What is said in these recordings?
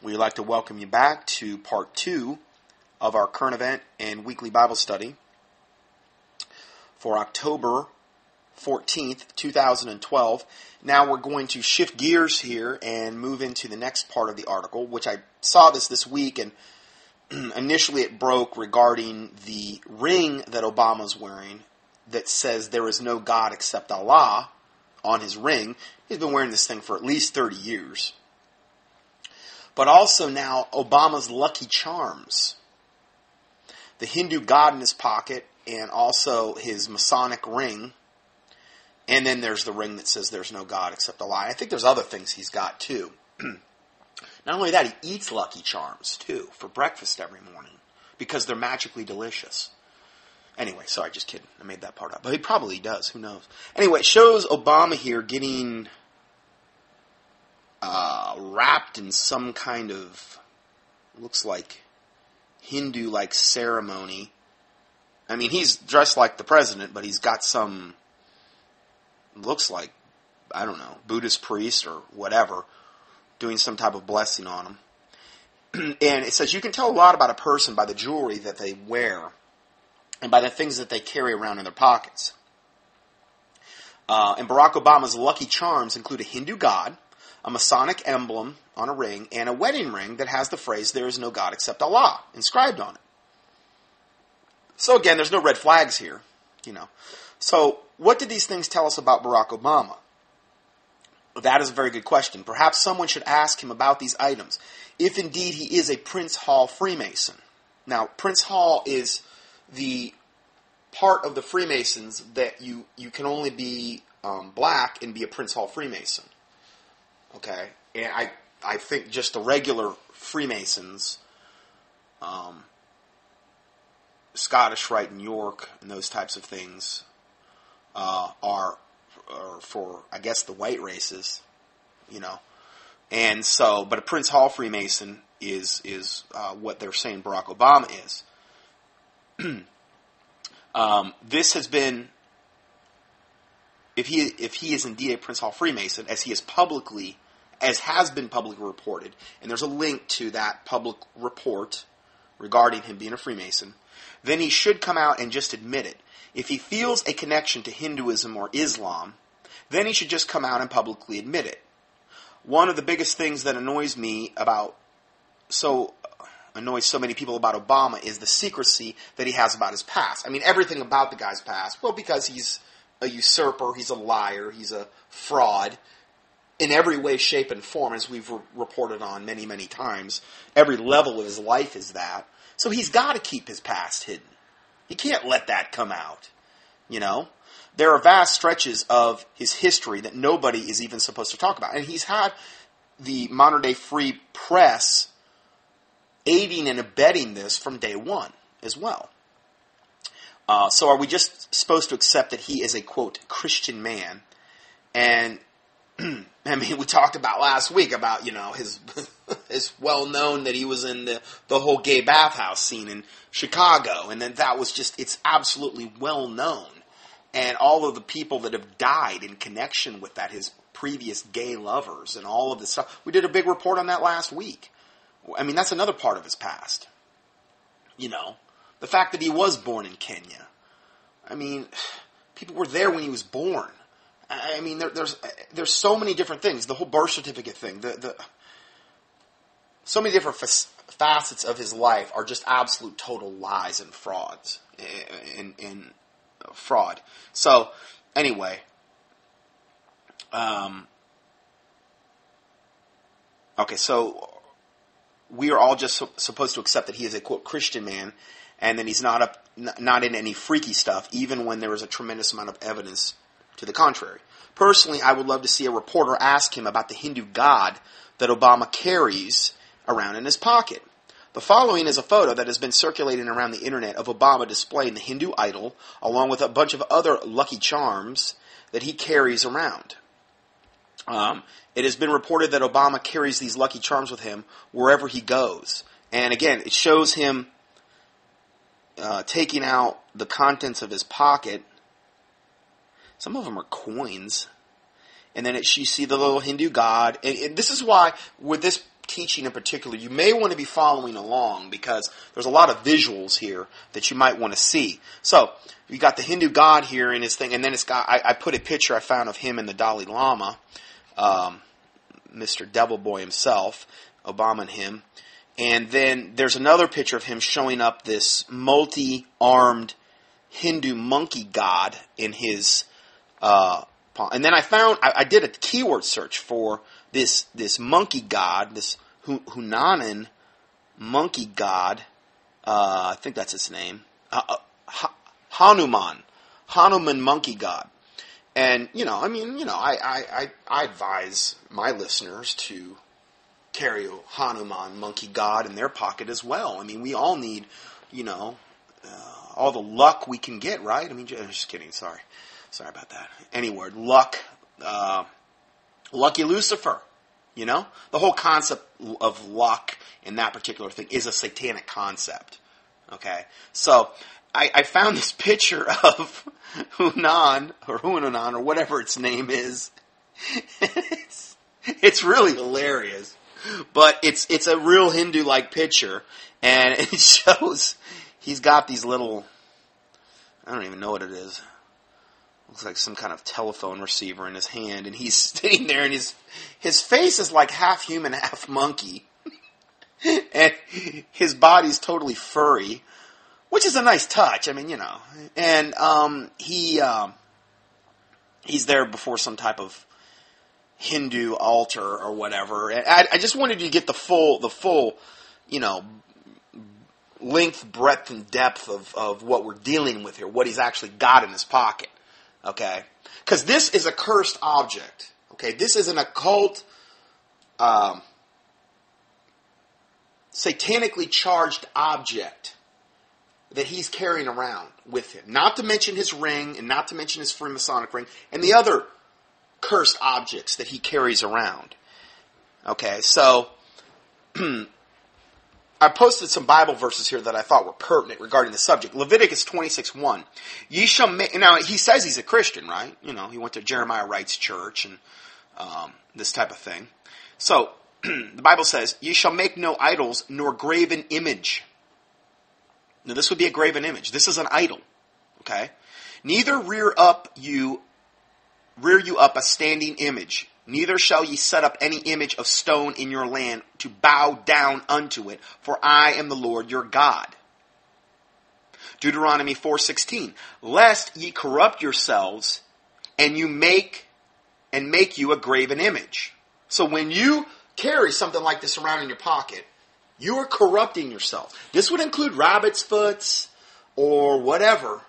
We'd like to welcome you back to part 2 of our current event and weekly Bible study for October 14th, 2012. Now we're going to shift gears here and move into the next part of the article, which I saw this week, and initially it broke regarding the ring that Obama's wearing that says there is no God except Allah on his ring. He's been wearing this thing for at least 30 years. But also now Obama's Lucky Charms, the Hindu god in his pocket, and also his Masonic ring. And then there's the ring that says there's no God except Allah. I think there's other things he's got too. Not only that, he eats Lucky Charms too for breakfast every morning because they're magically delicious. Anyway, sorry, just kidding. I made that part up. But he probably does. Who knows? Anyway, it shows Obama here getting wrapped in some kind of, looks like Hindu-like ceremony. I mean, he's dressed like the president, but he's got some, looks like, I don't know, Buddhist priest or whatever, doing some type of blessing on him. And it says you can tell a lot about a person by the jewelry that they wear and by the things that they carry around in their pockets. And Barack Obama's Lucky Charms include a Hindu god, a Masonic emblem on a ring, and a wedding ring that has the phrase, "There is no God except Allah," inscribed on it. So again, there's no red flags here, you know. So what did these things tell us about Barack Obama? That is a very good question. Perhaps someone should ask him about these items, if indeed he is a Prince Hall Freemason. Now, Prince Hall is the part of the Freemasons that you can only be black and be a Prince Hall Freemason. Okay? And I think just the regular Freemasons, Scottish Rite in York and those types of things are for, I guess, the white races, you know. And so, but a Prince Hall Freemason is what they're saying Barack Obama is. This has been, if he is indeed a Prince Hall Freemason, as has been publicly reported, and there's a link to that public report regarding him being a Freemason, then he should come out and just admit it. If he feels a connection to Hinduism or Islam, then he should just come out and publicly admit it. One of the biggest things that annoys so many people about Obama is the secrecy that he has about his past. I mean, everything about the guy's past. Well, because he's a usurper, he's a liar, he's a fraud in every way, shape, and form, as we've reported on many, many times. Every level of his life is that. So he's got to keep his past hidden. He can't let that come out, you know. There are vast stretches of his history that nobody is even supposed to talk about. And he's had the modern-day free press aiding and abetting this from day one as well. So are we just supposed to accept that he is a, quote, Christian man? And, I mean, we talked about last week about, you know, his it's well known that he was in the whole gay bathhouse scene in Chicago. And then that was just, it's absolutely well known. And all of the people that have died in connection with that, his previous gay lovers and all of this stuff. We did a big report on that last week. I mean, that's another part of his past. You know, the fact that he was born in Kenya. I mean, people were there when he was born. I mean, there's so many different things. The whole birth certificate thing. So many different facets of his life are just absolute total lies and frauds. And fraud. So, anyway. Okay, so we are all just supposed to accept that he is a, quote, Christian man, and that he's not in any freaky stuff, even when there is a tremendous amount of evidence to the contrary. Personally, I would love to see a reporter ask him about the Hindu god that Obama carries around in his pocket. The following is a photo that has been circulating around the internet of Obama displaying the Hindu idol, along with a bunch of other Lucky Charms that he carries around. It has been reported that Obama carries these Lucky Charms with him wherever he goes. And again, it shows him taking out the contents of his pocket. Some of them are coins. And then you see the little Hindu god. And this is why, with this teaching in particular, you may want to be following along because there's a lot of visuals here that you might want to see. So, you got the Hindu god here in his thing, and then it's got, I put a picture I found of him and the Dalai Lama, Mr. Devil Boy himself, Obama and him. And then there's another picture of him showing up this multi-armed Hindu monkey god in his palm. And then I did a keyword search for this monkey god, this Hunanan monkey god. I think that's his name. Hanuman monkey god. And, I advise my listeners to carry a Hanuman monkey god in their pocket as well. I mean, we all need, all the luck we can get, right? I mean, just kidding. Sorry about that. Any word. Luck. Lucky Lucifer. The whole concept of luck in that particular thing is a satanic concept. Okay? So, I found this picture of Hunan, or whatever its name is. It's really hilarious. But it's a real Hindu-like picture, and it shows he's got these little, I don't even know what it is. Looks like some kind of telephone receiver in his hand, and he's sitting there, and his face is like half human, half monkey. And his body's totally furry, which is a nice touch. I mean, and he's there before some type of Hindu altar or whatever. And I just wanted you to get the full, length, breadth, and depth of what we're dealing with here, what he's actually got in his pocket. Okay? Because this is a cursed object. Okay? This is an occult, satanically charged object that he's carrying around with him. Not to mention his ring, and not to mention his Masonic ring, and the other cursed objects that he carries around. Okay, so I posted some Bible verses here that I thought were pertinent regarding the subject. Leviticus 26:1. Ye shall make, now he says he's a Christian, right? He went to Jeremiah Wright's church and this type of thing. So the Bible says, ye shall make no idols nor graven image. Now this would be a graven image. This is an idol. Okay? Neither rear you up a standing image, neither shall ye set up any image of stone in your land to bow down unto it, for I am the Lord your God. Deuteronomy 4:16, lest ye corrupt yourselves, and you make you a graven image. So when you carry something like this around in your pocket, you are corrupting yourself. This would include rabbit's foots or whatever,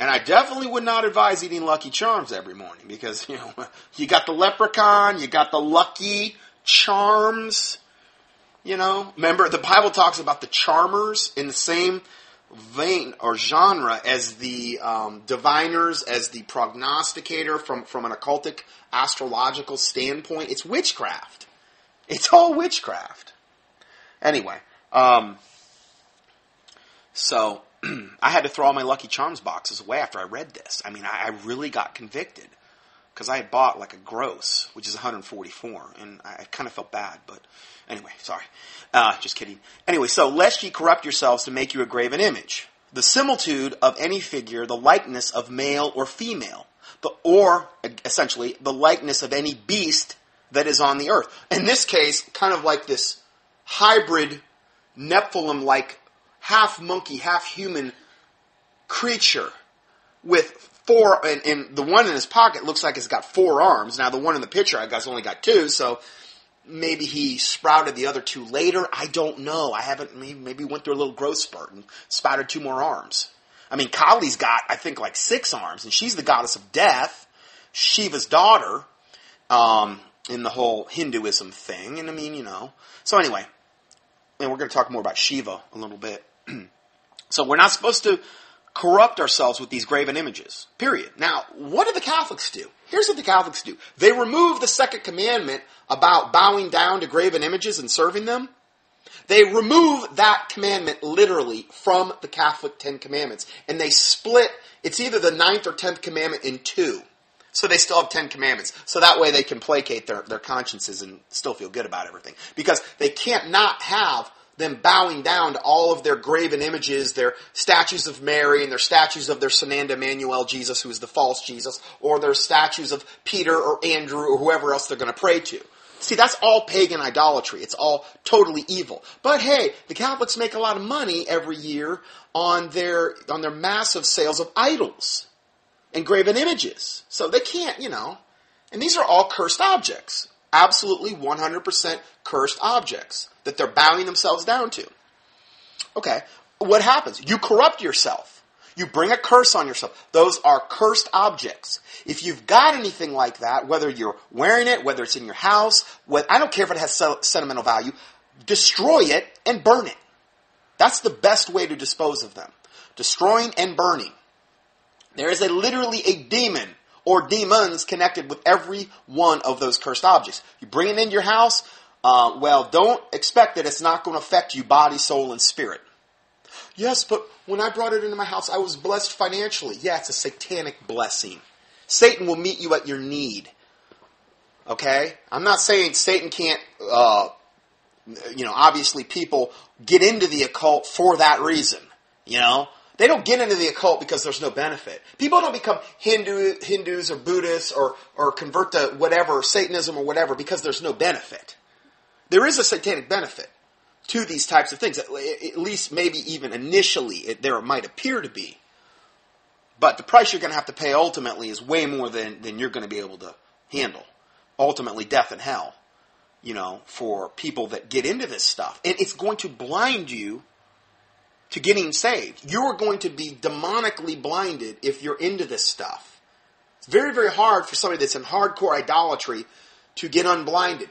And I definitely would not advise eating Lucky Charms every morning because, you got the leprechaun, you got the Lucky Charms, Remember, the Bible talks about the charmers in the same vein or genre as the diviners, as the prognosticator from an occultic astrological standpoint. It's witchcraft. It's all witchcraft. Anyway, so I had to throw all my Lucky Charms boxes away after I read this. I mean, I really got convicted because I had bought like a gross, which is 144, and I kind of felt bad. But anyway, sorry, just kidding. Anyway, so lest ye corrupt yourselves to make you a graven image, the similitude of any figure, the likeness of male or female, or essentially the likeness of any beast that is on the earth. In this case, kind of like this hybrid Nephilim-like half monkey, half human creature with four, and the one in his pocket looks like it's got 4 arms. Now the one in the picture I got's only got 2, so maybe he sprouted the other 2 later. I don't know. I haven't, maybe went through a little growth spurt and sprouted 2 more arms. I mean, Kali's got, I think, like 6 arms, and she's the goddess of death, Shiva's daughter, in the whole Hinduism thing, and I mean, So anyway, and we're going to talk more about Shiva a little bit. So we're not supposed to corrupt ourselves with these graven images, period. Now, what do the Catholics do? Here's what the Catholics do. They remove the 2nd commandment about bowing down to graven images and serving them. They remove that commandment literally from the Catholic 10 Commandments. And they split, it's either the 9th or 10th commandment in 2. So they still have 10 commandments. So that way they can placate their consciences and still feel good about everything. Because they can't not have them bowing down to all of their graven images, their statues of Mary and their statues of their Sananda Emmanuel Jesus, who is the false Jesus, or their statues of Peter or Andrew or whoever else they're going to pray to. See, that's all pagan idolatry. It's all totally evil. But hey, the Catholics make a lot of money every year on their massive sales of idols and graven images. So they can't, and these are all cursed objects. Absolutely 100% cursed objects that they're bowing themselves down to. Okay, what happens? You corrupt yourself. You bring a curse on yourself. Those are cursed objects. If you've got anything like that, whether you're wearing it, whether it's in your house, I don't care if it has sentimental value, destroy it and burn it. That's the best way to dispose of them. Destroying and burning. There is literally a demon or demons connected with every one of those cursed objects. You bring it into your house, don't expect that it's not going to affect you body, soul, and spirit. Yes, but when I brought it into my house, I was blessed financially. Yeah, it's a satanic blessing. Satan will meet you at your need. Okay? I'm not saying Satan can't, obviously people get into the occult for that reason. They don't get into the occult because there's no benefit. People don't become Hindus or Buddhists or convert to whatever, Satanism or whatever, because there's no benefit. There is a satanic benefit to these types of things. At least maybe even initially there might appear to be. But the price you're going to have to pay ultimately is way more than you're going to be able to handle. Ultimately, death and hell, for people that get into this stuff. And it's going to blind you to getting saved. You are going to be demonically blinded if you're into this stuff. It's very, very hard for somebody that's in hardcore idolatry to get unblinded.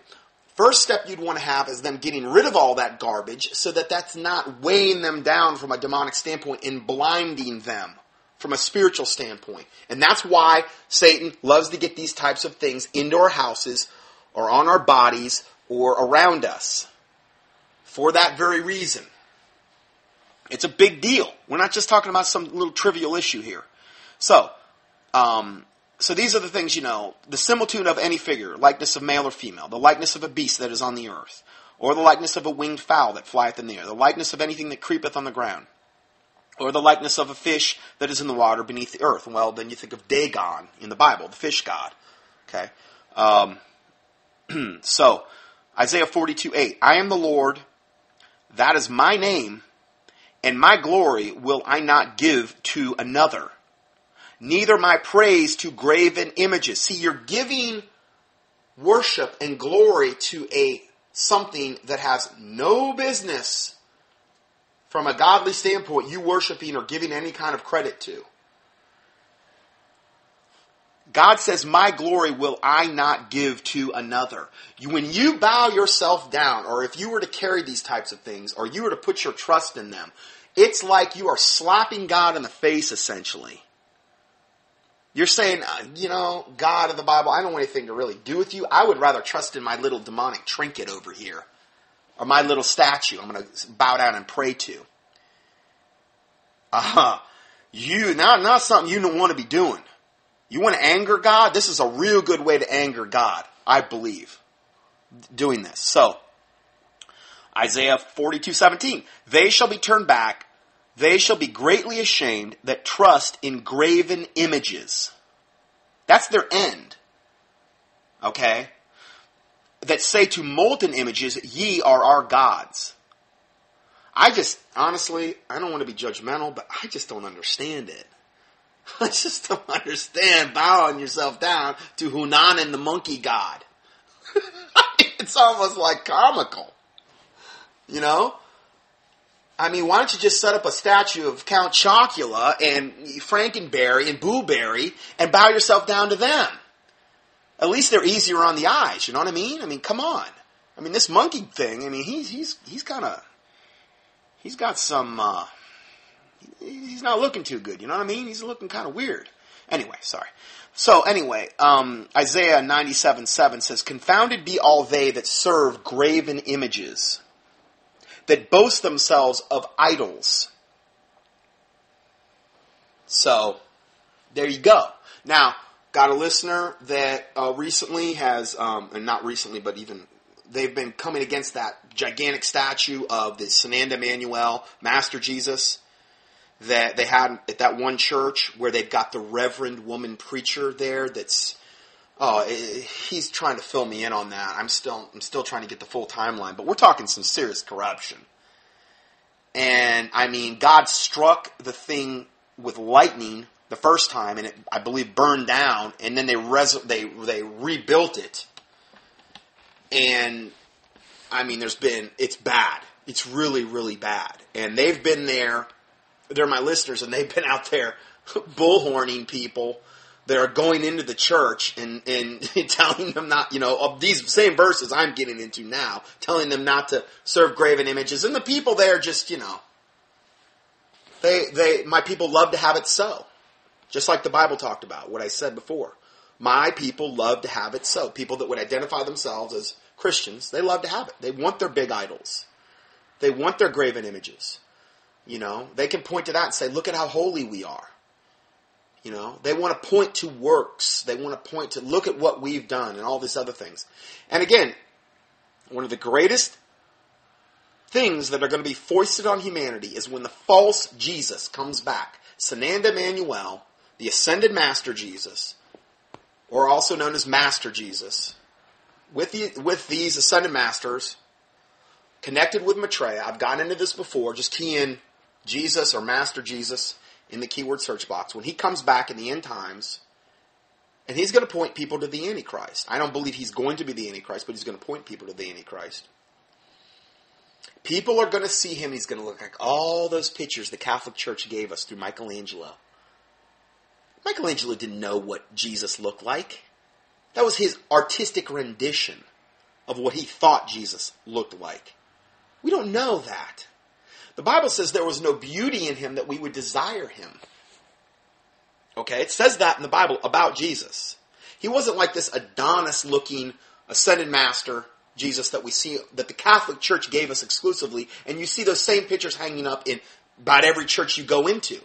First step you'd want to have is them getting rid of all that garbage so that that's not weighing them down from a demonic standpoint and blinding them from a spiritual standpoint. And that's why Satan loves to get these types of things into our houses or on our bodies or around us. For that very reason. It's a big deal. We're not just talking about some little trivial issue here. So these are the things, the similitude of any figure, likeness of male or female, the likeness of a beast that is on the earth, or the likeness of a winged fowl that flieth in the air, the likeness of anything that creepeth on the ground, or the likeness of a fish that is in the water beneath the earth. Well, then you think of Dagon in the Bible, the fish god. Okay. So, Isaiah 42:8, I am the Lord, that is my name, and my glory will I not give to another, neither my praise to graven images. See, you're giving worship and glory to something that has no business, from a godly standpoint, you worshiping or giving any kind of credit to. God says, my glory will I not give to another. When you bow yourself down, or if you were to carry these types of things, or you were to put your trust in them, it's like you are slapping God in the face, essentially. You're saying, God of the Bible, I don't want anything to really do with you. I would rather trust in my little demonic trinket over here, or my little statue I'm going to bow down and pray to. Not something you don't want to be doing. You want to anger God? This is a real good way to anger God, I believe, doing this. So, Isaiah 42:17, they shall be turned back, they shall be greatly ashamed that trust in graven images. That's their end. Okay? That say to molten images, ye are our gods. Honestly, I don't want to be judgmental, but I just don't understand it. I just don't understand bowing yourself down to Hunanan, the monkey god. It's almost like comical. I mean, why don't you just set up a statue of Count Chocula and Frankenberry and Booberry and bow yourself down to them? At least they're easier on the eyes, you know what I mean? I mean, come on. I mean, this monkey thing, I mean, he's got some, he's not looking too good, you know what I mean? He's looking kind of weird. Anyway, sorry. So anyway, Isaiah 97:7 says, confounded be all they that serve graven images, that boast themselves of idols. So, there you go. Now, got a listener that recently has, and not recently, but even they've been coming against that gigantic statue of the Sananda Emmanuel, Master Jesus, that they had at that one church where they've got the Reverend woman preacher there that's, he's trying to fill me in on that. I'm still trying to get the full timeline, but we're talking some serious corruption. And, I mean, God struck the thing with lightning the first time, and it, I believe, burned down, and then they rebuilt it. And, I mean, it's bad. It's really, really bad. And they've been there. They're my listeners, and they've been out there bullhorning people that are going into the church and telling them not, of these same verses I'm getting into now, telling them not to serve graven images. And the people there just, my people love to have it so. Just like the Bible talked about, what I said before. My people love to have it so. People that would identify themselves as Christians, they love to have it. They want their big idols. They want their graven images. They can point to that and say, look at how holy we are. They want to point to works. They want to point to, look at what we've done and all these other things. And again, one of the greatest things that are going to be foisted on humanity is when the false Jesus comes back. Sananda Emmanuel, the ascended Master Jesus, or also known as Master Jesus, with these ascended masters, connected with Maitreya. I've gotten into this before. Just key in Jesus or Master Jesus in the keyword search box. When he comes back in the end times, and he's going to point people to the Antichrist. I don't believe he's going to be the Antichrist, but he's going to point people to the Antichrist. People are going to see him. He's going to look like all those pictures the Catholic Church gave us through Michelangelo. Michelangelo didn't know what Jesus looked like. That was his artistic rendition of what he thought Jesus looked like. We don't know that. The Bible says there was no beauty in him that we would desire him. Okay, it says that in the Bible about Jesus. He wasn't like this Adonis-looking ascended master Jesus that we see, that the Catholic Church gave us exclusively, and you see those same pictures hanging up in about every church you go into.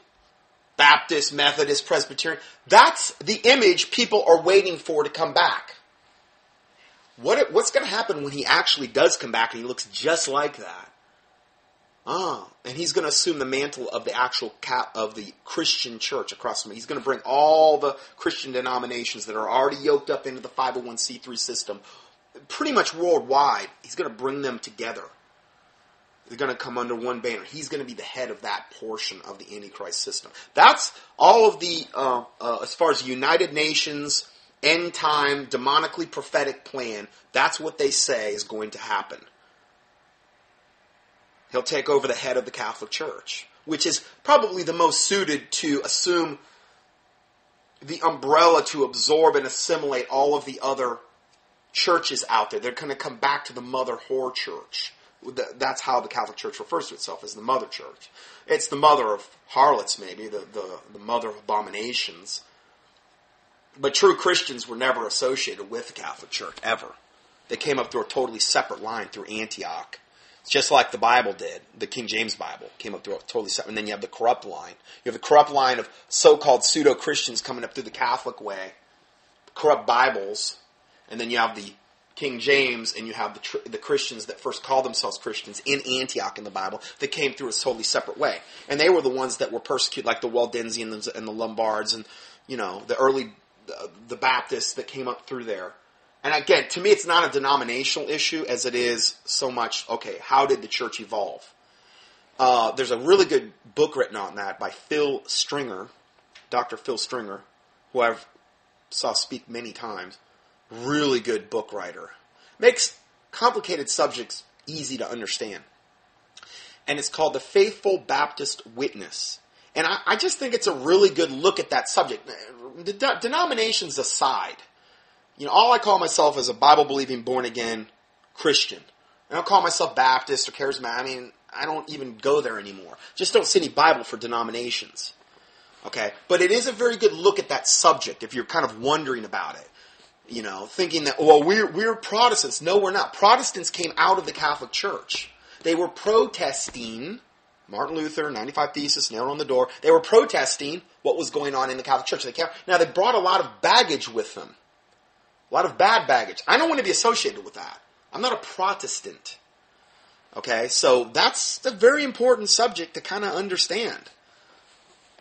Baptist, Methodist, Presbyterian. That's the image people are waiting for to come back. What's going to happen when he actually does come back and he looks just like that? And he's going to assume the mantle of the actual of the Christian church across from him. He's going to bring all the Christian denominations that are already yoked up into the 501c3 system, pretty much worldwide. He's going to bring them together. They're going to come under one banner. He's going to be the head of that portion of the Antichrist system. That's all of the, as far as United Nations, end time, demonically prophetic plan, that's what they say is going to happen. He'll take over the head of the Catholic Church, which is probably the most suited to assume the umbrella to absorb and assimilate all of the other churches out there. They're going to come back to the mother whore church. That's how the Catholic Church refers to itself, as the mother church. It's the mother of harlots, maybe, the mother of abominations. But true Christians were never associated with the Catholic Church, ever. They came up through a totally separate line through Antioch. It's just like the Bible did. The King James Bible came up through a totally separate. And then you have the corrupt line. You have the corrupt line of so-called pseudo-Christians coming up through the Catholic way, corrupt Bibles, and then you have the King James, and you have the Christians that first called themselves Christians in Antioch in the Bible that came through a totally separate way. And they were the ones that were persecuted, like the Waldensians and the Lombards and, the early, the Baptists that came up through there. And again, to me, it's not a denominational issue as it is so much, okay, how did the church evolve? There's a really good book written on that by Phil Stringer, Dr. Phil Stringer, who I've saw speak many times. Really good book writer. Makes complicated subjects easy to understand. And it's called The Faithful Baptist Witness. And I just think it's a really good look at that subject. Denominations aside, all I call myself is a Bible-believing, born-again Christian. I don't call myself Baptist or Charismatic. I don't even go there anymore. Just don't see any Bible for denominations. Okay? But it is a very good look at that subject if you're kind of wondering about it. Thinking that, well, we're Protestants. No, we're not. Protestants came out of the Catholic Church. They were protesting, Martin Luther, 95 Thesis, nailed on the door. They were protesting what was going on in the Catholic Church. Now, they brought a lot of baggage with them. A lot of bad baggage. I don't want to be associated with that. I'm not a Protestant. Okay, so that's a very important subject to kind of understand.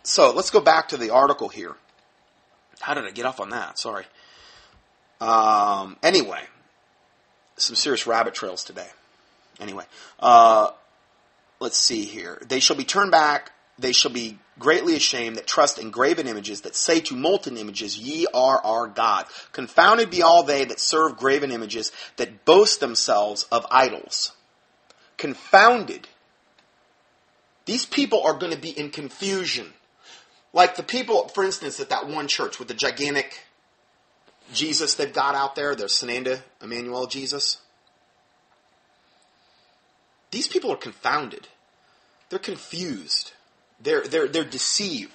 So, let's go back to the article here. How did I get off on that? Sorry. Anyway, some serious rabbit trails today. Anyway, let's see here. They shall be turned back. They shall be greatly ashamed that trust in graven images, that say to molten images, ye are our God. Confounded be all they that serve graven images, that boast themselves of idols. Confounded. These people are going to be in confusion. Like the people, for instance, at that one church with the gigantic Jesus they've got out there, their Sananda Emmanuel Jesus. These people are confounded. They're confused. They're deceived.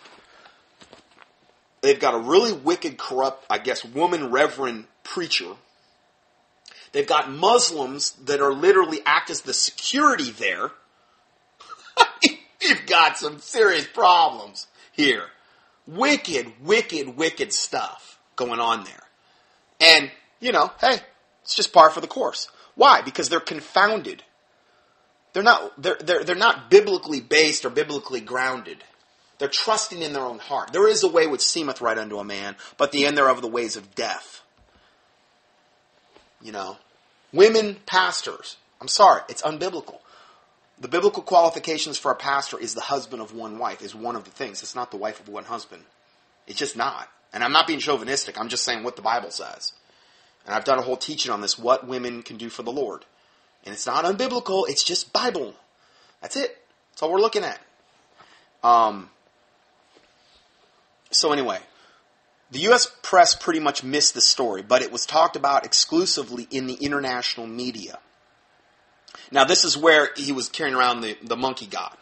They've got a really wicked, corrupt, I guess, woman reverend preacher. They've got Muslims that are literally act as the security there. You've got some serious problems here. Wicked, wicked, wicked stuff going on there. And, hey, it's just par for the course. Why? Because they're confounded. They're not biblically based or biblically grounded. They're trusting in their own heart. There is a way which seemeth right unto a man, but the end thereof are the ways of death. Women pastors. I'm sorry, it's unbiblical. The biblical qualifications for a pastor is the husband of one wife, is one of the things. It's not the wife of one husband. It's just not. And I'm not being chauvinistic. I'm just saying what the Bible says. And I've done a whole teaching on this, what women can do for the Lord. And it's not unbiblical. It's just Bible. That's it. That's all we're looking at. So anyway, the U.S. press pretty much missed the story, but it was talked about exclusively in the international media. Now, this is where he was carrying around the monkey god.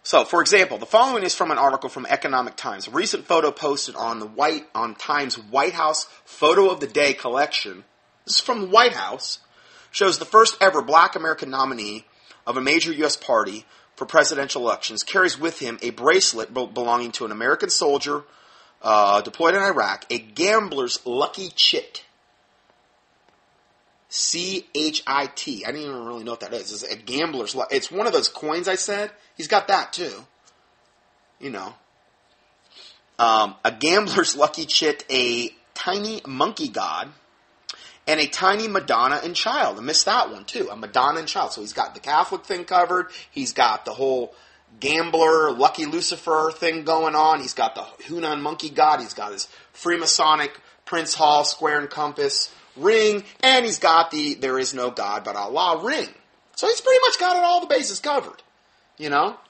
So, for example, the following is from an article from Economic Times. A recent photo posted on Times White House Photo of the Day collection. This is from the White House. Shows the first ever black American nominee of a major U.S. party for presidential elections carries with him a bracelet belonging to an American soldier deployed in Iraq, a gambler's lucky chit. CHIT. I didn't even really know what that is. It's a gambler's lucky. It's one of those coins I said. He's got that too. A gambler's lucky chit, a tiny monkey god, and a tiny Madonna and child. I missed that one too. A Madonna and child. So he's got the Catholic thing covered. He's got the whole gambler, lucky Lucifer thing going on. He's got the Hunan monkey god. He's got his Freemasonic Prince Hall square and compass ring. And he's got the there is no God but Allah ring. So he's pretty much got all the bases covered.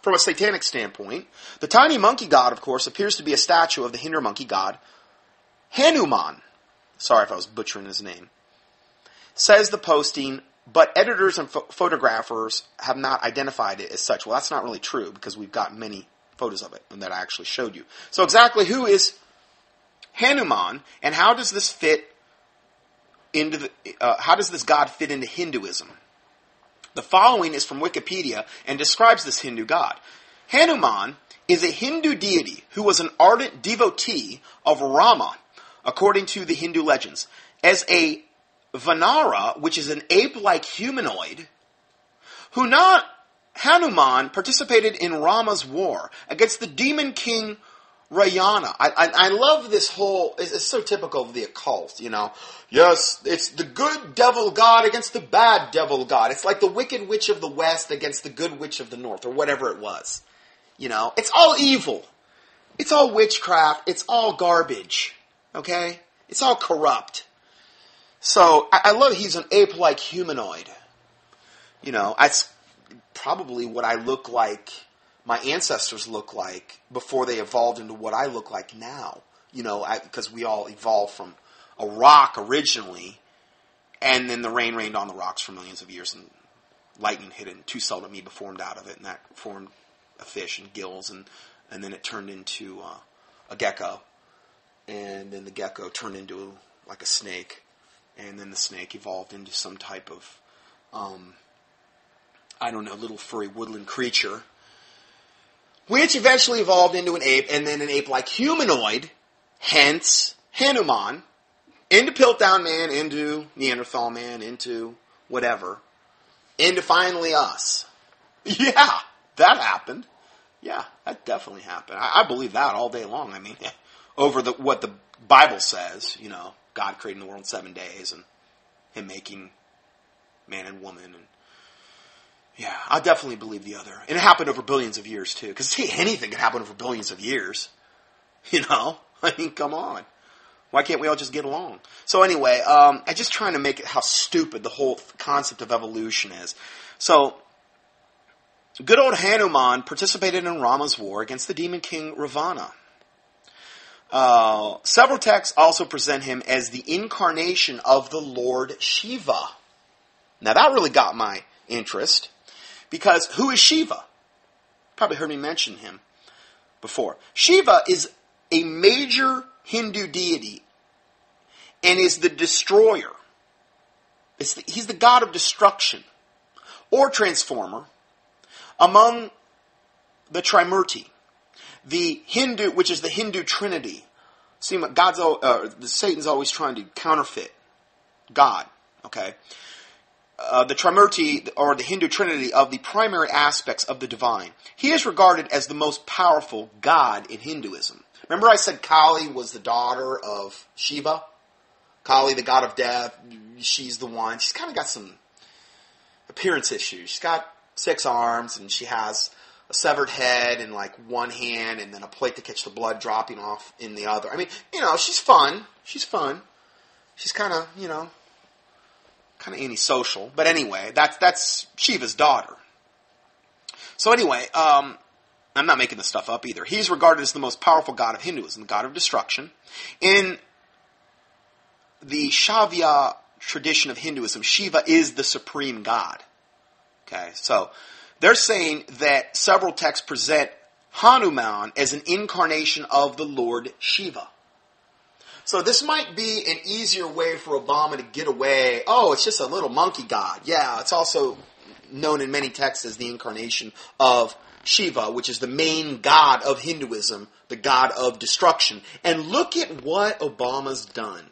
From a satanic standpoint. The tiny monkey god, of course, appears to be a statue of the Hindu monkey god, Hanuman. Sorry if I was butchering his name. Says the posting, but editors and photographers have not identified it as such. Well, that's not really true because we've got many photos of it and that I actually showed you. So exactly who is Hanuman and how does this fit into how does this god fit into Hinduism? The following is from Wikipedia and describes this Hindu god. Hanuman is a Hindu deity who was an ardent devotee of Rama, according to the Hindu legends. As a Vanara, which is an ape-like humanoid, Hanuman participated in Rama's war against the demon king Rayana. I love this whole, it's so typical of the occult, Yes, it's the good devil god against the bad devil god. It's like the wicked witch of the west against the good witch of the north, or whatever it was. It's all evil. It's all witchcraft. It's all garbage. Okay? It's all corrupt. So, I love he's an ape-like humanoid. That's probably what I look like, my ancestors look like, before they evolved into what I look like now. Because we all evolved from a rock originally, and then the rain rained on the rocks for millions of years, and lightning hit it, and two celled amoeba formed out of it, and that formed a fish and gills, and then it turned into a gecko, and then the gecko turned into like a snake. And then the snake evolved into some type of, little furry woodland creature. which eventually evolved into an ape, and then an ape-like humanoid, hence Hanuman, into Piltdown Man, into Neanderthal Man, into whatever, into finally us. Yeah, that happened. Yeah, that definitely happened. I believe that all day long. I mean, over what the Bible says, God creating the world in 7 days, and Him making man and woman, and yeah, I definitely believe the other. And it happened over billions of years, too. Because, anything can happen over billions of years. I mean, come on. Why can't we all just get along? So anyway, I'm just trying to make it how stupid the whole concept of evolution is. So, good old Hanuman participated in Rama's war against the demon king Ravana. Several texts also present him as the incarnation of the Lord Shiva. Now that really got my interest. Because who is Shiva? Probably heard me mention him before. Shiva is a major Hindu deity and is the destroyer. He's the god of destruction or transformer among the Trimurti, the Hindu, which is the Hindu Trinity. See, Satan's always trying to counterfeit God. Okay. The Trimurti, or the Hindu Trinity, of the primary aspects of the divine. He is regarded as the most powerful god in Hinduism. Remember I said Kali was the daughter of Shiva? Kali, the god of death, she's the one. She's kind of got some appearance issues. She's got 6 arms, and she has a severed head in one hand, and then a plate to catch the blood dropping off in the other. I mean, she's fun. She's fun. She's kind of, kind of antisocial. But anyway, that's Shiva's daughter. So anyway, I'm not making this stuff up either. He's regarded as the most powerful god of Hinduism, the god of destruction. In the Shaivya tradition of Hinduism, Shiva is the supreme god. Okay, so they're saying that several texts present Hanuman as an incarnation of the Lord Shiva. So this might be an easier way for Obama to get away. Oh, it's just a little monkey god. Yeah, it's also known in many texts as the incarnation of Shiva, which is the main god of Hinduism, the god of destruction. And look at what Obama's done.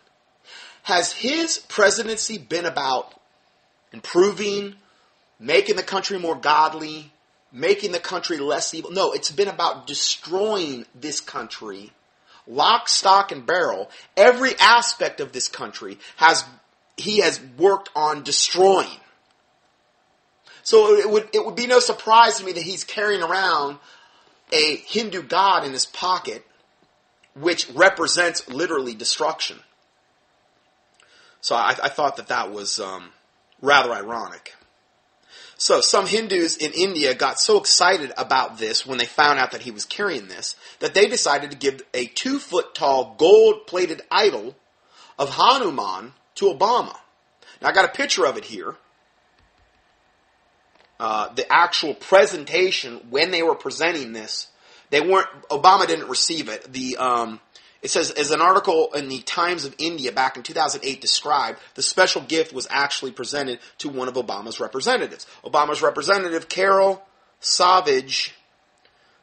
Has his presidency been about improving, making the country more godly, making the country less evil? No, it's been about destroying this country. Lock, stock, and barrel. Every aspect of this country he has worked on destroying. So it would be no surprise to me that he's carrying around a Hindu god in his pocket, which represents literally destruction. So I thought that was rather ironic. So some Hindus in India got so excited about this when they found out that he was carrying this, that they decided to give a 2-foot-tall gold-plated idol of Hanuman to Obama. Now I got a picture of it here. The actual presentation, when they were presenting this, Obama didn't receive it. It says, as an article in the Times of India back in 2008 described, the special gift was actually presented to one of Obama's representatives. Obama's representative, Carol Savage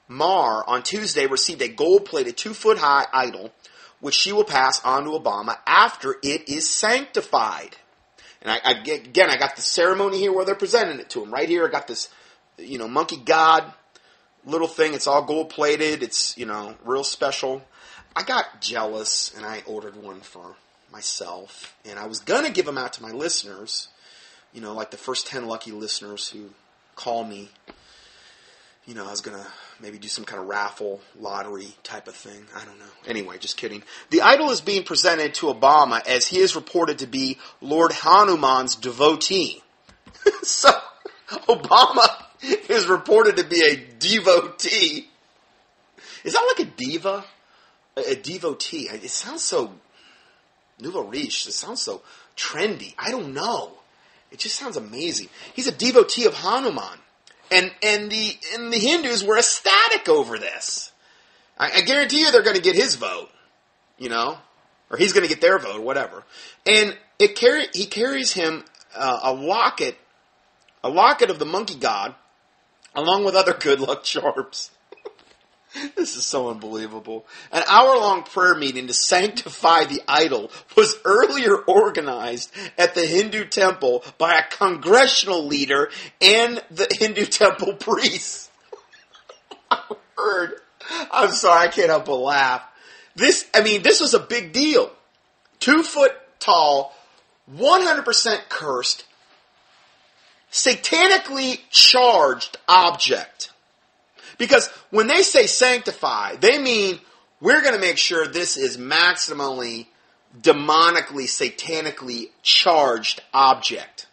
Mar, on Tuesday received a gold-plated 2-foot-high idol, which she will pass on to Obama after it is sanctified. And I got the ceremony here where they're presenting it to him. Right here, I got this, monkey god little thing. It's all gold-plated. It's, real special. I got jealous, and I ordered one for myself. And I was going to give them out to my listeners, like the first 10 lucky listeners who call me. I was going to maybe do some kind of raffle, lottery type of thing. I don't know. Anyway, just kidding. The idol is being presented to Obama as he is reported to be Lord Hanuman's devotee. So, Obama is reported to be a devotee. Is that like a diva? A devotee. It sounds so nouveau riche. It sounds so trendy. I don't know. It just sounds amazing. He's a devotee of Hanuman. And the Hindus were ecstatic over this. I guarantee you they're going to get his vote, or he's going to get their vote, or whatever. And he carries him a locket of the monkey god, along with other good luck charms. This is so unbelievable. An hour-long prayer meeting to sanctify the idol was earlier organized at the Hindu temple by a congressional leader and the Hindu temple priests. I'm sorry, I can't help but laugh. This was a big deal. 2 foot tall, 100% cursed, satanically charged object. Because when they say sanctify, they mean we're going to make sure this is maximally, demonically, satanically charged object.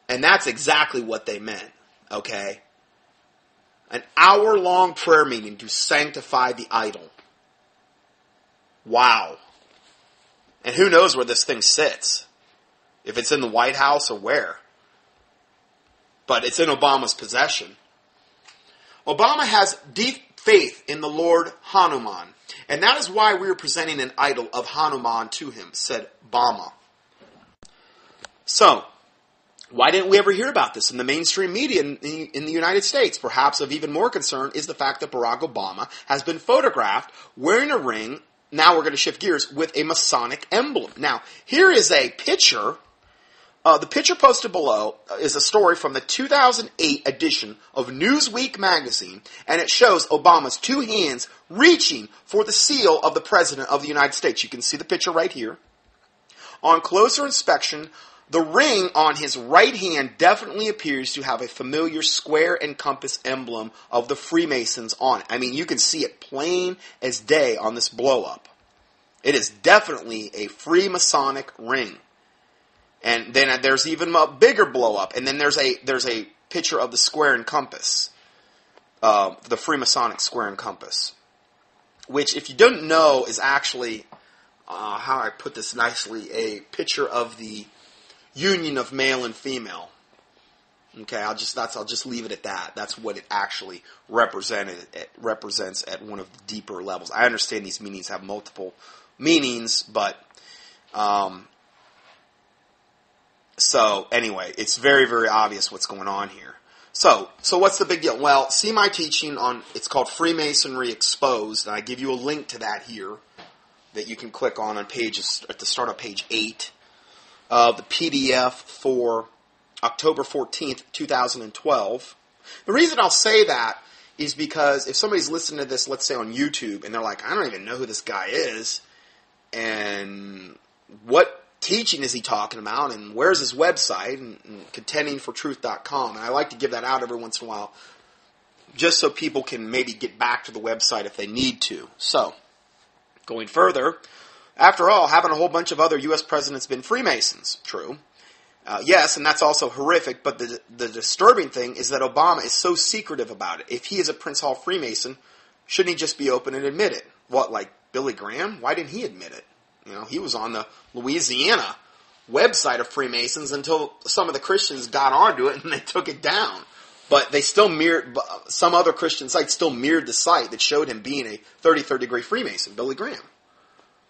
And that's exactly what they meant, okay? An hour-long prayer meeting to sanctify the idol. Wow. And who knows where this thing sits? If it's in the White House or where. But it's in Obama's possession. Obama has deep faith in the Lord Hanuman. And that is why we are presenting an idol of Hanuman to him, said Obama. So, why didn't we ever hear about this in the mainstream media in the United States? Perhaps of even more concern is the fact that Barack Obama has been photographed wearing a ring, now we're going to shift gears, with a Masonic emblem. Now, here is a picture. The picture posted below is a story from the 2008 edition of Newsweek magazine, and it shows Obama's 2 hands reaching for the seal of the President of the United States. You can see the picture right here. On closer inspection, the ring on his right hand definitely appears to have a familiar square and compass emblem of the Freemasons on it. I mean, you can see it plain as day on this blow-up. It is definitely a Freemasonic ring. And then there's even a bigger blow-up. And then there's a picture of the square and compass. The Freemasonic square and compass. Which, if you don't know, is actually, how I put this nicely, a picture of the union of male and female. Okay, I'll just leave it at that. That's what it actually represents at one of the deeper levels. I understand these meanings have multiple meanings, but so anyway, it's very, very obvious what's going on here. So what's the big deal? Well, see my teaching on, it's called Freemasonry Exposed, and I give you a link to that here that you can click on pages at the start of page 8 of the PDF for October 14th, 2012. The reason I'll say that is because if somebody's listening to this, let's say on YouTube, and they're like, I don't even know who this guy is, and what teaching is he talking about, and where's his website, and contendingfortruth.com, and I like to give that out every once in a while, just so people can maybe get back to the website if they need to. So, going further, after all, haven't a whole bunch of other U.S. presidents been Freemasons? True. Yes, and that's also horrific, but the disturbing thing is that Obama is so secretive about it. If he is a Prince Hall Freemason, shouldn't he just be open and admit it? What, like Billy Graham? Why didn't he admit it? You know, he was on the Louisiana website of Freemasons until some of the Christians got onto it and they took it down. But they still some other Christian sites still mirrored the site that showed him being a 33rd degree Freemason, Billy Graham.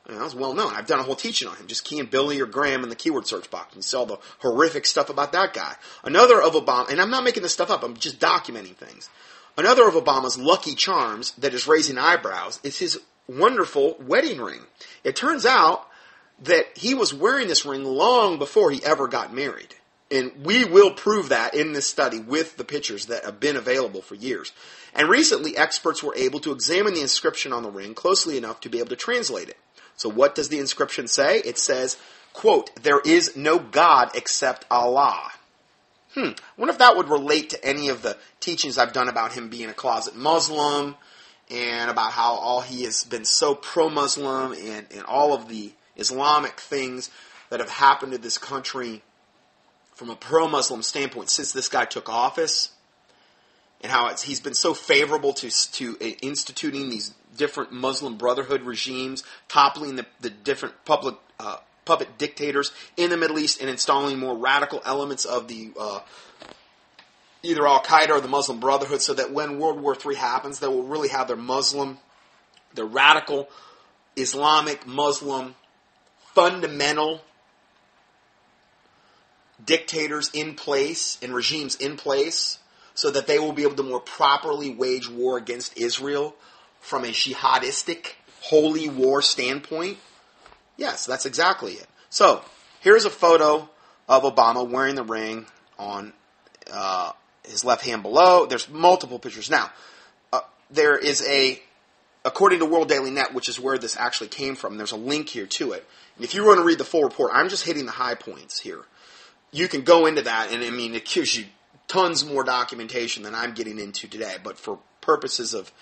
You know, that was well known. I've done a whole teaching on him. Just key in Billy or Graham in the keyword search box and you see all the horrific stuff about that guy. Another of Obama, and I'm not making this stuff up, I'm just documenting things. Another of Obama's lucky charms that is raising eyebrows is his wonderful wedding ring. It turns out that he was wearing this ring long before he ever got married. And we will prove that in this study with the pictures that have been available for years. And recently, experts were able to examine the inscription on the ring closely enough to be able to translate it. So what does the inscription say? It says, quote, "There is no God except Allah." I wonder if that would relate to any of the teachings I've done about him being a closet Muslim, and about how all he has been so pro-Muslim, and all of the Islamic things that have happened to this country from a pro-Muslim standpoint since this guy took office, and how he's been so favorable to instituting these different Muslim Brotherhood regimes, toppling the different puppet dictators in the Middle East, and installing more radical elements of the either Al-Qaeda or the Muslim Brotherhood, so that when World War III happens, they will really have their radical Islamic, Muslim, fundamental dictators in place and regimes in place, so that they will be able to more properly wage war against Israel from a jihadistic, holy war standpoint? Yes, that's exactly it. So, here's a photo of Obama wearing the ring on his left hand below. There's multiple pictures. Now, there is according to World Daily Net, which is where this actually came from, there's a link here to it. And if you want to read the full report, I'm just hitting the high points here. You can go into that, and I mean, it gives you tons more documentation than I'm getting into today. But for purposes of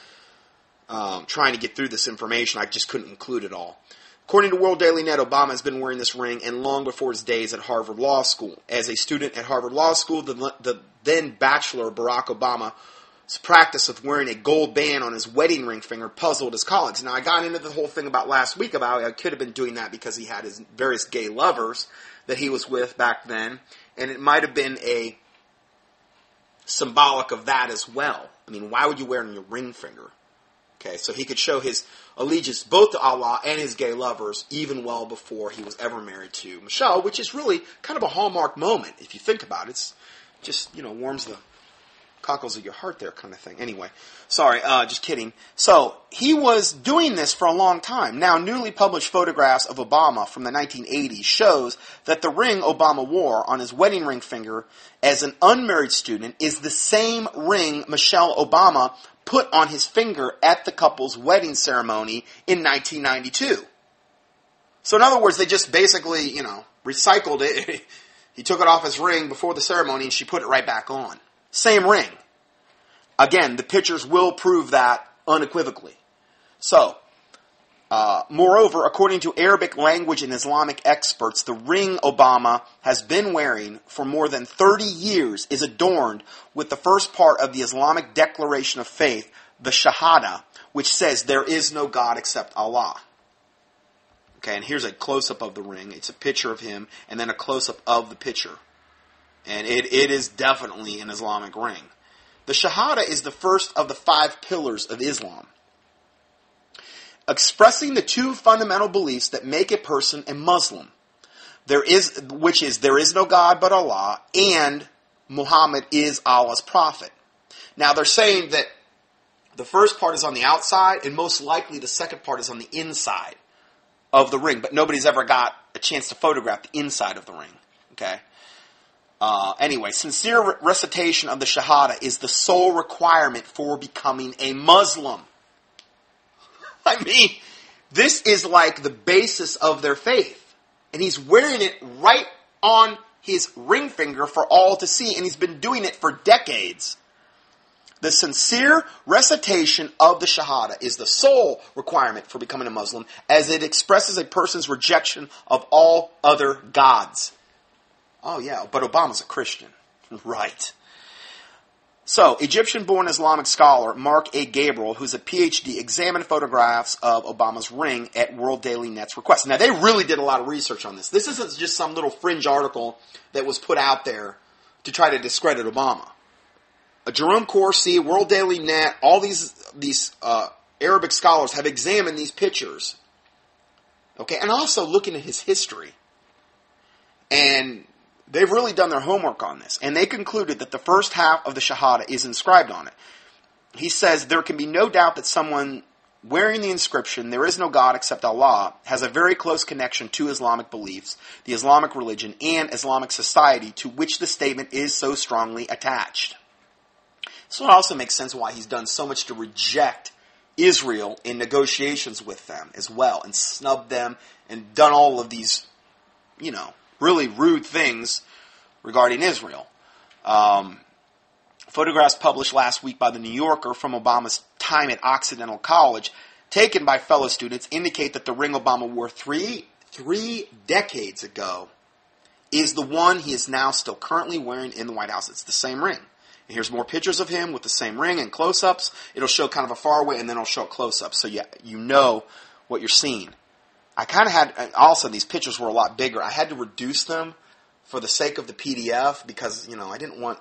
trying to get through this information, I just couldn't include it all. According to World Daily Net, Obama has been wearing this ring and long before his days at Harvard Law School. As a student at Harvard Law School, the then bachelor Barack Obama's practice of wearing a gold band on his wedding ring finger puzzled his colleagues. Now, I got into the whole thing about last week about I could have been doing that because he had his various gay lovers that he was with back then, and it might have been a symbolic of that as well. I mean, why would you wear it on your ring finger? Okay, so he could show his allegiance both to Allah and his gay lovers even well before he was ever married to Michelle, which is really kind of a hallmark moment if you think about it. It's just, warms the cockles of your heart there kind of thing. Anyway, sorry, just kidding. So, he was doing this for a long time. Now, newly published photographs of Obama from the 1980s shows that the ring Obama wore on his wedding ring finger as an unmarried student is the same ring Michelle Obama put on his finger at the couple's wedding ceremony in 1992. So, in other words, they just basically, recycled it. He took it off his ring before the ceremony and she put it right back on. Same ring. Again, the pictures will prove that unequivocally. So, moreover, according to Arabic language and Islamic experts, the ring Obama has been wearing for more than 30 years is adorned with the first part of the Islamic Declaration of Faith, the Shahada, which says there is no God except Allah. Okay, and here's a close-up of the ring. It's a picture of him, and then a close-up of the picture. And it is definitely an Islamic ring. The Shahada is the first of the 5 pillars of Islam, expressing the 2 fundamental beliefs that make a person a Muslim. Which is there is no God but Allah, and Muhammad is Allah's prophet. Now they're saying that the first part is on the outside, and most likely the second part is on the inside of the ring. But nobody's ever got a chance to photograph the inside of the ring. Okay. Anyway, sincere recitation of the Shahada is the sole requirement for becoming a Muslim. I mean, this is like the basis of their faith. And he's wearing it right on his ring finger for all to see, and he's been doing it for decades. The sincere recitation of the Shahada is the sole requirement for becoming a Muslim, as it expresses a person's rejection of all other gods. Oh yeah, but Obama's a Christian. Right. So, Egyptian-born Islamic scholar Mark A. Gabriel, who's a PhD, examined photographs of Obama's ring at World Daily Net's request. Now, they really did a lot of research on this. This isn't just some little fringe article that was put out there to try to discredit Obama. Jerome Corsi, World Daily Net, all these Arabic scholars have examined these pictures. Okay, and also looking at his history. And they've really done their homework on this, and they concluded that the first half of the Shahada is inscribed on it. He says, there can be no doubt that someone wearing the inscription, there is no God except Allah, has a very close connection to Islamic beliefs, the Islamic religion, and Islamic society to which the statement is so strongly attached. So it also makes sense why he's done so much to reject Israel in negotiations with them as well, and snubbed them, and done all of these, really rude things regarding Israel. Photographs published last week by The New Yorker from Obama's time at Occidental College, taken by fellow students, indicate that the ring Obama wore three decades ago is the one he is now still currently wearing in the White House. It's the same ring. And here's more pictures of him with the same ring and close-ups. It'll show kind of a far away, and then it'll show a close-up, so you know what you're seeing. I kind of had, also these pictures were a lot bigger. I had to reduce them for the sake of the PDF because, I didn't want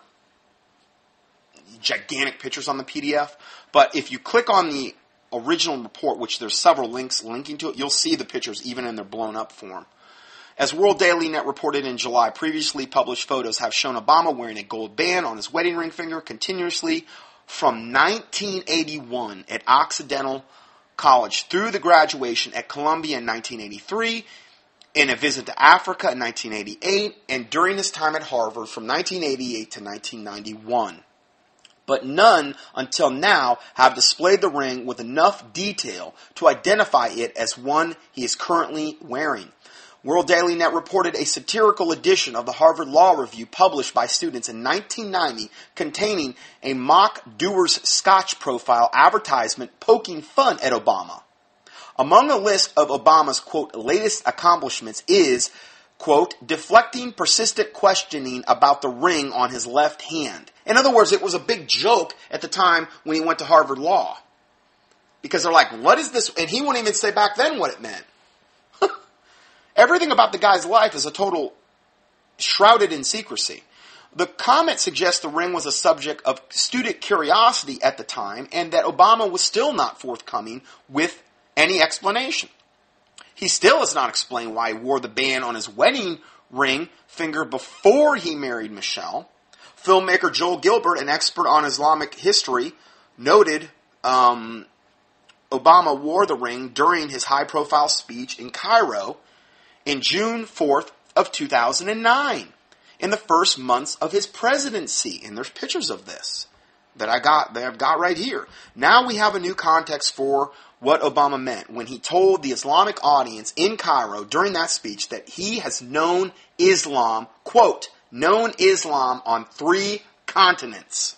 gigantic pictures on the PDF. But if you click on the original report, which there's several links linking to it, you'll see the pictures even in their blown up form. As World Daily Net reported in July, previously published photos have shown Obama wearing a gold band on his wedding ring finger continuously from 1981 at Occidental College through the graduation at Columbia in 1983, in a visit to Africa in 1988, and during his time at Harvard from 1988 to 1991. But none, until now, have displayed the ring with enough detail to identify it as one he is currently wearing. World Daily Net reported a satirical edition of the Harvard Law Review published by students in 1990 containing a mock Dewar's Scotch profile advertisement poking fun at Obama. Among a list of Obama's, quote, latest accomplishments is, quote, deflecting persistent questioning about the ring on his left hand. In other words, it was a big joke at the time when he went to Harvard Law. Because they're like, what is this? And he wouldn't even say back then what it meant. Everything about the guy's life is a total shrouded in secrecy. The comment suggests the ring was a subject of student curiosity at the time and that Obama was still not forthcoming with any explanation. He still has not explained why he wore the band on his wedding ring finger before he married Michelle. Filmmaker Joel Gilbert, an expert on Islamic history, noted Obama wore the ring during his high-profile speech in Cairo in June 4th of 2009, in the first months of his presidency. And there's pictures of this that I've got right here. Now we have a new context for what Obama meant when he told the Islamic audience in Cairo during that speech that he has known Islam, quote, known Islam on 3 continents.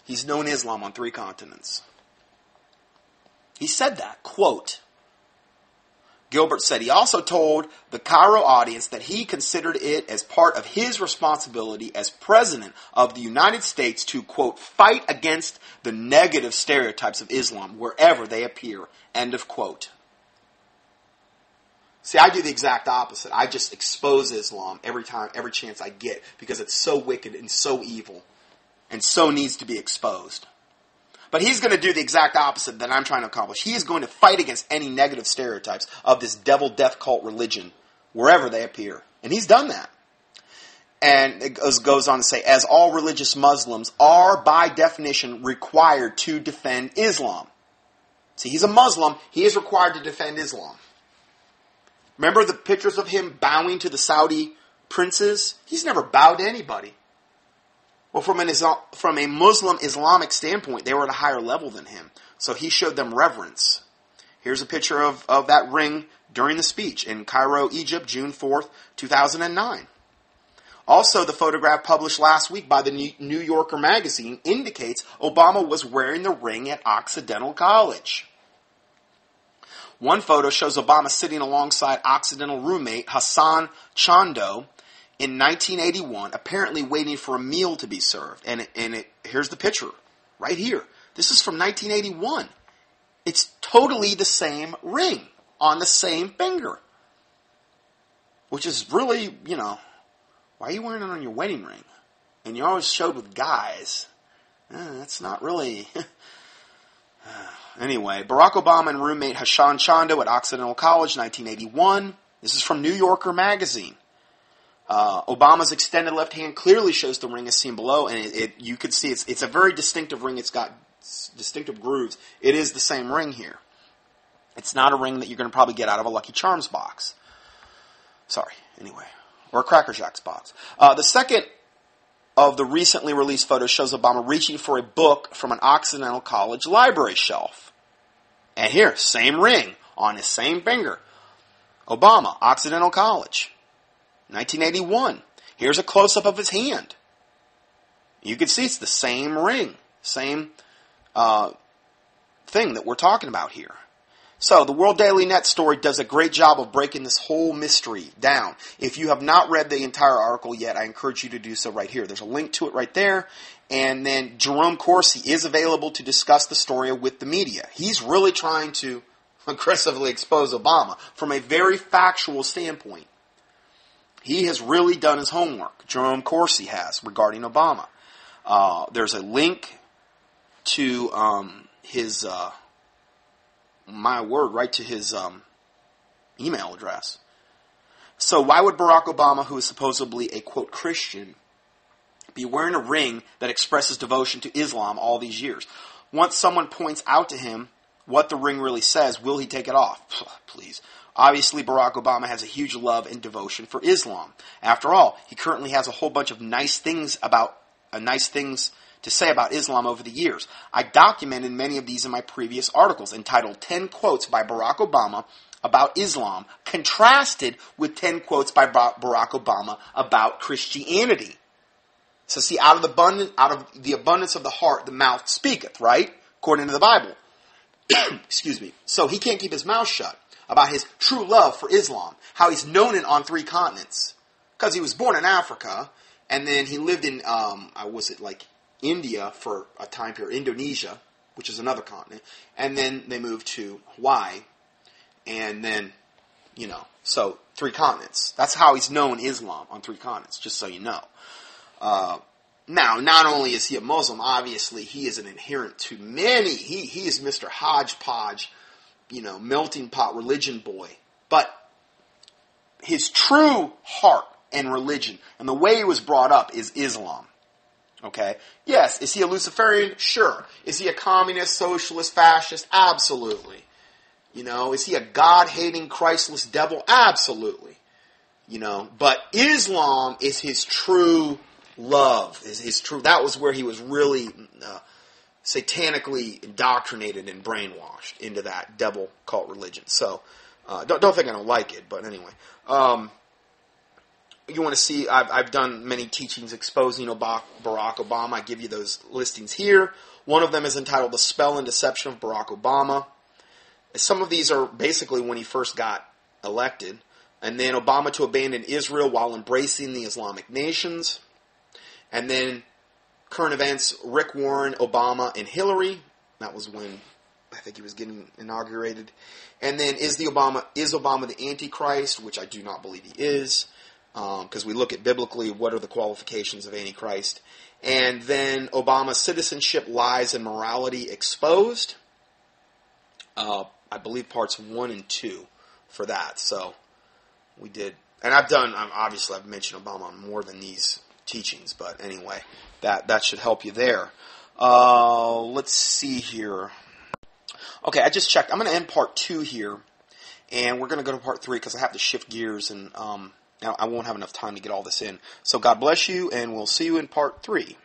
He's known Islam on 3 continents. He said that, quote. Gilbert said he also told the Cairo audience that he considered it as part of his responsibility as President of the United States to, quote, fight against the negative stereotypes of Islam wherever they appear, end of quote. See, I do the exact opposite. I just expose Islam every chance I get because it's so wicked and so evil and so needs to be exposed. But he's going to do the exact opposite that I'm trying to accomplish. He is going to fight against any negative stereotypes of this devil death cult religion wherever they appear. And he's done that. And it goes on to say, as all religious Muslims are by definition required to defend Islam. See, he's a Muslim. He is required to defend Islam. Remember the pictures of him bowing to the Saudi princes? He's never bowed to anybody. Well, from a Muslim Islamic standpoint, they were at a higher level than him. So he showed them reverence. Here's a picture of that ring during the speech in Cairo, Egypt, June 4th, 2009. Also, the photograph published last week by the New Yorker magazine indicates Obama was wearing the ring at Occidental College. One photo shows Obama sitting alongside Occidental roommate Hassan Chando in 1981, apparently waiting for a meal to be served. And here's the picture, right here. This is from 1981. It's totally the same ring on the same finger. Which is really, why are you wearing it on your wedding ring? And you always showed with guys. That's not really... Anyway, Barack Obama and roommate Hassan Chando at Occidental College, 1981. This is from New Yorker magazine. Obama's extended left hand clearly shows the ring as seen below, and you can see it's a very distinctive ring. It's got distinctive grooves. It is the same ring here. It's not a ring that you're going to probably get out of a Lucky Charms box. Sorry, anyway. Or a Cracker Jacks box. The second of the recently released photos shows Obama reaching for a book from an Occidental College library shelf. And here, same ring on his same finger. Obama, Occidental College. 1981. Here's a close-up of his hand. You can see it's the same ring. Same thing that we're talking about here. So, the World Daily Net story does a great job of breaking this whole mystery down. If you have not read the entire article yet, I encourage you to do so right here. There's a link to it right there. And then Jerome Corsi is available to discuss the story with the media. He's really trying to aggressively expose Obama from a very factual standpoint. He has really done his homework. Jerome Corsi has, regarding Obama. There's a link to his... right to his email address. So why would Barack Obama, who is supposedly a, quote, Christian, be wearing a ring that expresses devotion to Islam all these years? Once someone points out to him what the ring really says, will he take it off? Please. Obviously, Barack Obama has a huge love and devotion for Islam. After all, he currently has a whole bunch of nice things to say about Islam over the years. I documented many of these in my previous articles, entitled 10 Quotes by Barack Obama about Islam, contrasted with 10 quotes by Barack Obama about Christianity. So see, out of the abundance of the heart, the mouth speaketh, right? According to the Bible. Excuse me. So he can't keep his mouth shut about his true love for Islam, how he's known it on 3 continents. Because he was born in Africa, and then he lived in, India for a time period, Indonesia, which is another continent, and then they moved to Hawaii, and then, so 3 continents. That's how he's known Islam, on 3 continents, just so you know. Now, not only is he a Muslim, obviously he is an adherent to many. He is Mr. Hodgepodge, melting pot religion boy. But his true heart and religion and the way he was brought up is Islam. Okay? Yes, is he a Luciferian? Sure. Is he a communist, socialist, fascist? Absolutely. Is he a God-hating, Christless devil? Absolutely. But Islam is his true love. His true. That was where he was really satanically indoctrinated and brainwashed into that devil cult religion. So, don't think I don't like it, but anyway. You want to see, I've done many teachings exposing Barack Obama. I give you those listings here. One of them is entitled The Spell and Deception of Barack Obama. Some of these are basically when he first got elected. And then Obama to abandon Israel while embracing the Islamic nations. And then current events, Rick Warren, Obama, and Hillary. That was when I think he was getting inaugurated. And then is Obama the Antichrist, which I do not believe he is. Because we look at biblically, what are the qualifications of Antichrist. And then Obama's citizenship, lies, and morality exposed. I believe parts 1 and 2 for that. So we did. And I've mentioned Obama on more than these teachings. But anyway, that should help you there. Let's see here. Okay, I just checked. I'm going to end part 2 here. And we're going to go to part 3 because I have to shift gears and... Now, I won't have enough time to get all this in. So God bless you, and we'll see you in part 3.